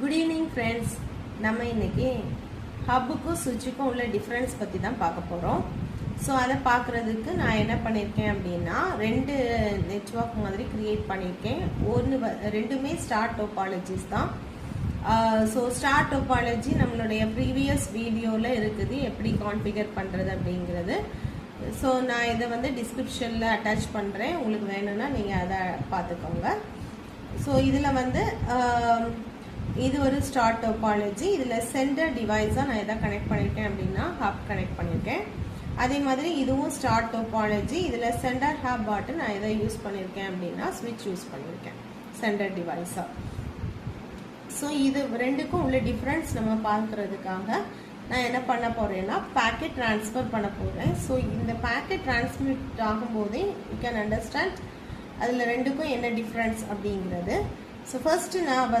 Good evening friends. நம்ம இன்னைக்கு ஹப்புக்கும் சுவிட்சுக்கும் உள்ள டிஃப்ரென்ஸ் பற்றி தான் பார்க்க போகிறோம். ஸோ அதை பார்க்குறதுக்கு நான் என்ன பண்ணியிருக்கேன் அப்படின்னா, ரெண்டு நெட்வொர்க் மாதிரி க்ரியேட் பண்ணியிருக்கேன். ரெண்டுமே ஸ்டார் டோபாலஜிஸ் தான். ஸோ ஸ்டார் டோபாலஜி நம்மளுடைய ப்ரீவியஸ் வீடியோவில் இருக்குது, எப்படி கான்ஃபிகர் பண்ணுறது அப்படிங்கிறது. ஸோ நான் இதை டிஸ்கிரிப்ஷனில் அட்டாச் பண்ணுறேன், உங்களுக்கு வேணும்னா நீங்கள் அதை பார்த்துக்கோங்க. ஸோ இதில் இது ஒரு ஸ்டார் டோபாலஜி. இதில் சென்டர் டிவைஸாக நான் எதை கனெக்ட் பண்ணியிருக்கேன் அப்படின்னா ஹப் கனெக்ட் பண்ணியிருக்கேன். அதே மாதிரி இதுவும் ஸ்டார் டோபாலஜி. இதில் சென்டர் ஹப் பாட்டு நான் எதை யூஸ் பண்ணியிருக்கேன் அப்படின்னா ஸ்விட்ச் யூஸ் பண்ணியிருக்கேன் சென்டர் டிவைஸாக. ஸோ இது ரெண்டுக்கும் உள்ள டிஃப்ரென்ஸ் நம்ம பார்க்குறதுக்காக நான் என்ன பண்ண போகிறேன்னா பேக்கெட் ட்ரான்ஸ்ஃபர் பண்ண போகிறேன். ஸோ இந்த பேக்கெட் ட்ரான்ஸ்மிட் ஆகும்போதே யூ கேன் அண்டர்ஸ்டாண்ட் அதில் ரெண்டுக்கும் என்ன டிஃப்ரென்ஸ் அப்படிங்கிறது. ஸோ ஃபர்ஸ்ட் நான்